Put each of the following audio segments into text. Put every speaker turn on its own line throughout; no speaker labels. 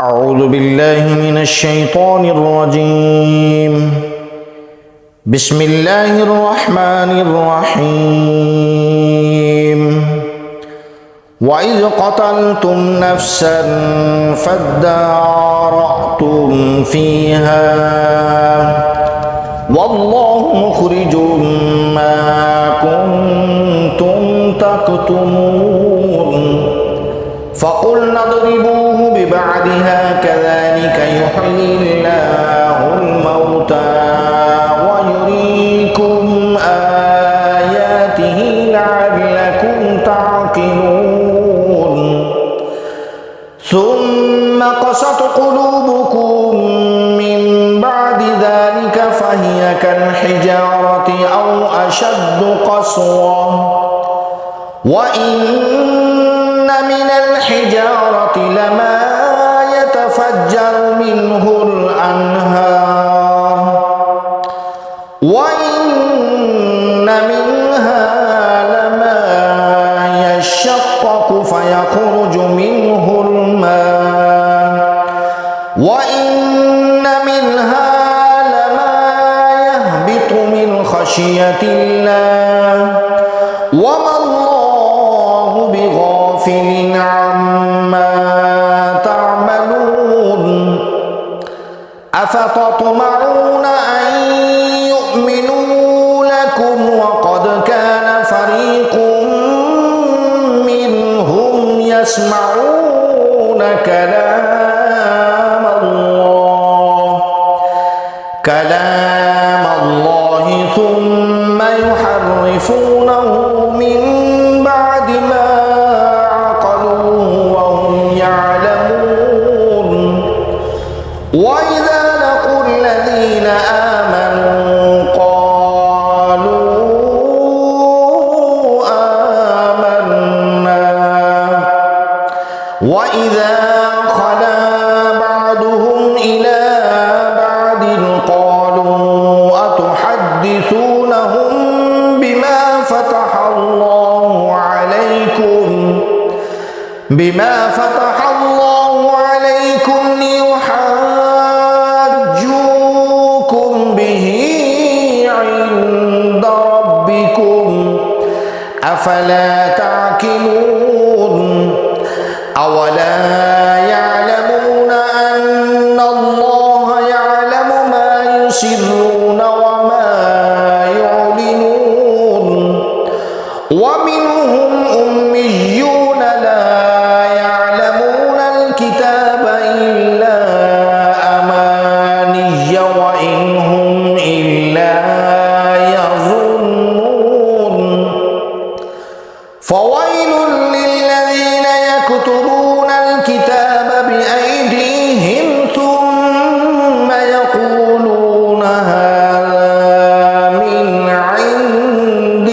أعوذ بالله من الشيطان الرجيم. بسم الله الرحمن الرحيم. وإذ قتلتم نفسا فادارأتم فيها والله مخرج ما كنتم تكتمون فقلنا اضربوه ببعضها كذلك يحيي الله الموتى ويريكم آياته لعلكم تعقلون ثم قست قلوبكم من بعد ذلك فهي كالحجارة أو أشد قسوة وإن من الحجارة لما يتفجر منه الأنهار وإن منها لما يشقق فيخرج منه الماء وإن منها لما يهبط من خشية الله وما الله بغافل عما تعملون أفتطمعون أن يؤمنوا لكم وقد كان فريق منهم يسمعون كلام الله ثم يحرفونه من بعد ما عقلوه وهم يعلمون وإذا لقوا الذين آمنوا قالوا آمنا وإذا خلا بعضهم إلى بعض قالوا أتحدثونهم بما فتح الله عليكم ليحاجوكم به عند ربكم أفلا تعقلون أولا يعلمون أن الله يعلم ما يسرون وما يعلنون ومنهم أميون لا يعلمون الكتاب إلا أماني وإن هم إلا يظنون فويل للذين يكتبون الكتاب بأيديهم ثم يقولون هذا من عند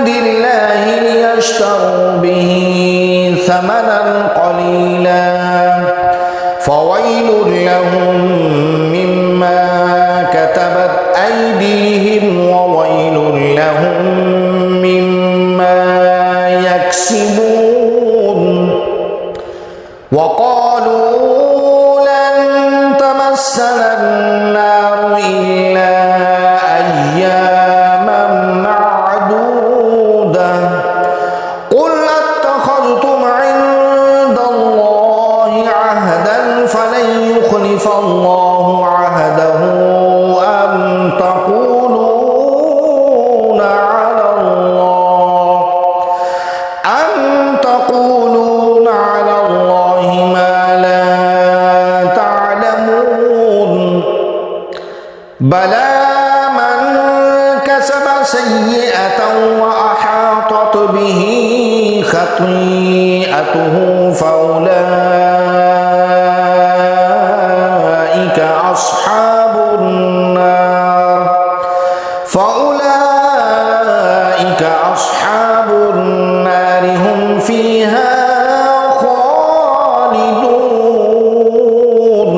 الله ليشتروا به ثمنا قليلا فويل لهم مما كتبت أيديهم وويل لهم مما يكسبون وقالوا لن تمسنا النار إلا أياما معدودة قل اتخذتم عند الله عهدا فلن يخلف الله عهده أم تقولون على الله ما لا تعلمون بلى من كسب سيئة وأحاطت به خطيئته فأولئك أصحاب النار هم فيها خالدون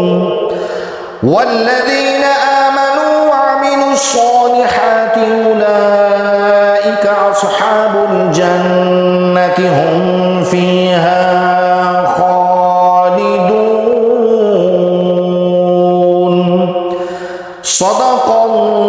والذين آمنوا وعملوا الصالحات أولئك أصحاب الجنة الجنات هم فيها خالدون صدق الله